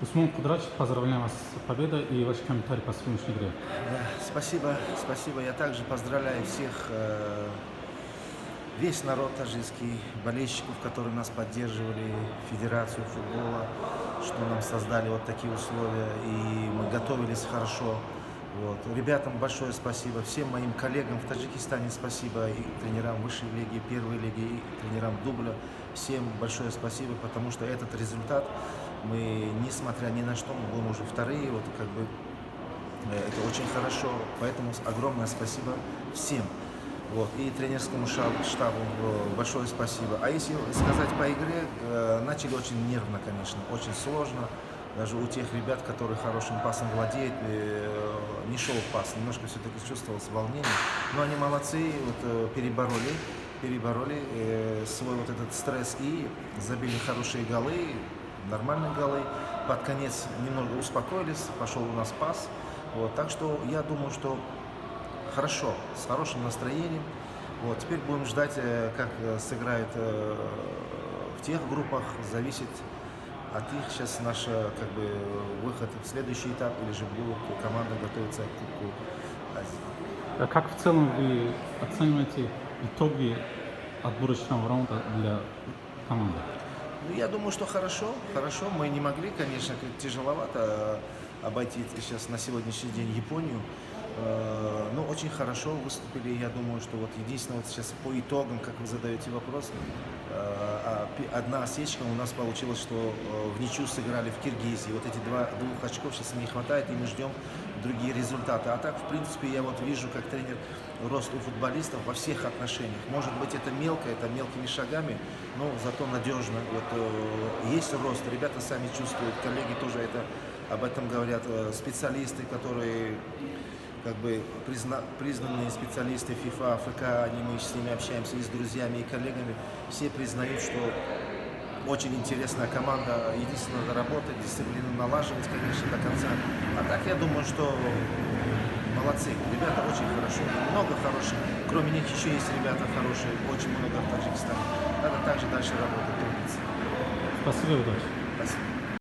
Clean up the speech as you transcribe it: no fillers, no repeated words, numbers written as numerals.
Усман Кудрач, поздравляем вас с победой и ваши комментарии по сегодняшней игре. Да, спасибо, спасибо. Я также поздравляю всех, весь народ таджикский, болельщиков, которые нас поддерживали, Федерацию футбола, что нам создали вот такие условия, и мы готовились хорошо. Вот. Ребятам большое спасибо, всем моим коллегам в Таджикистане спасибо, и тренерам высшей лиги, первой лиги, и тренерам дубля. Всем большое спасибо, потому что этот результат мы, несмотря ни на что, мы будем уже вторые, вот как бы это очень хорошо, поэтому огромное спасибо всем. Вот, и тренерскому штабу большое спасибо. А если сказать по игре, начали очень нервно, конечно, очень сложно. Даже у тех ребят, которые хорошим пасом владеют, не шел пас, немножко все-таки чувствовалось волнение. Но они молодцы, вот, перебороли свой вот этот стресс и забили хорошие голы, нормальные голы. Под конец немного успокоились, пошел у нас пас. Вот, так что я думаю, что хорошо, с хорошим настроением. Вот, теперь будем ждать, как сыграет в тех группах, зависит от их сейчас наш как бы выход в следующий этап, или же будет команда готовиться к Кубку Азии. Как в целом вы оцениваете итоги отборочного раунда для команды? Ну, я думаю, что хорошо, хорошо. Мы не могли, конечно, тяжеловато обойти сейчас на сегодняшний день Японию. Но очень хорошо выступили. Я думаю, что вот единственное, вот сейчас по итогам, как вы задаете вопрос, одна осечка у нас получилась, что в ничью сыграли в Киргизии. Вот эти двух очков сейчас не хватает, и мы ждем другие результаты. А так, в принципе, я вот вижу, как тренер, рост у футболистов во всех отношениях. Может быть, это мелко, это мелкими шагами, но зато надежно. Вот, есть рост, ребята сами чувствуют, коллеги тоже об этом говорят, специалисты, которые как бы признанные специалисты ФИФА, АФК, мы с ними общаемся и с друзьями, и коллегами, все признают, что очень интересная команда, единственное, надо работать, дисциплину налаживать, конечно, до конца. А так, я думаю, что молодцы, ребята очень хорошо, много хороших, кроме них еще есть ребята хорошие, очень много в Таджикистане. Надо также дальше работать, трудиться. Спасибо и удачи. Спасибо.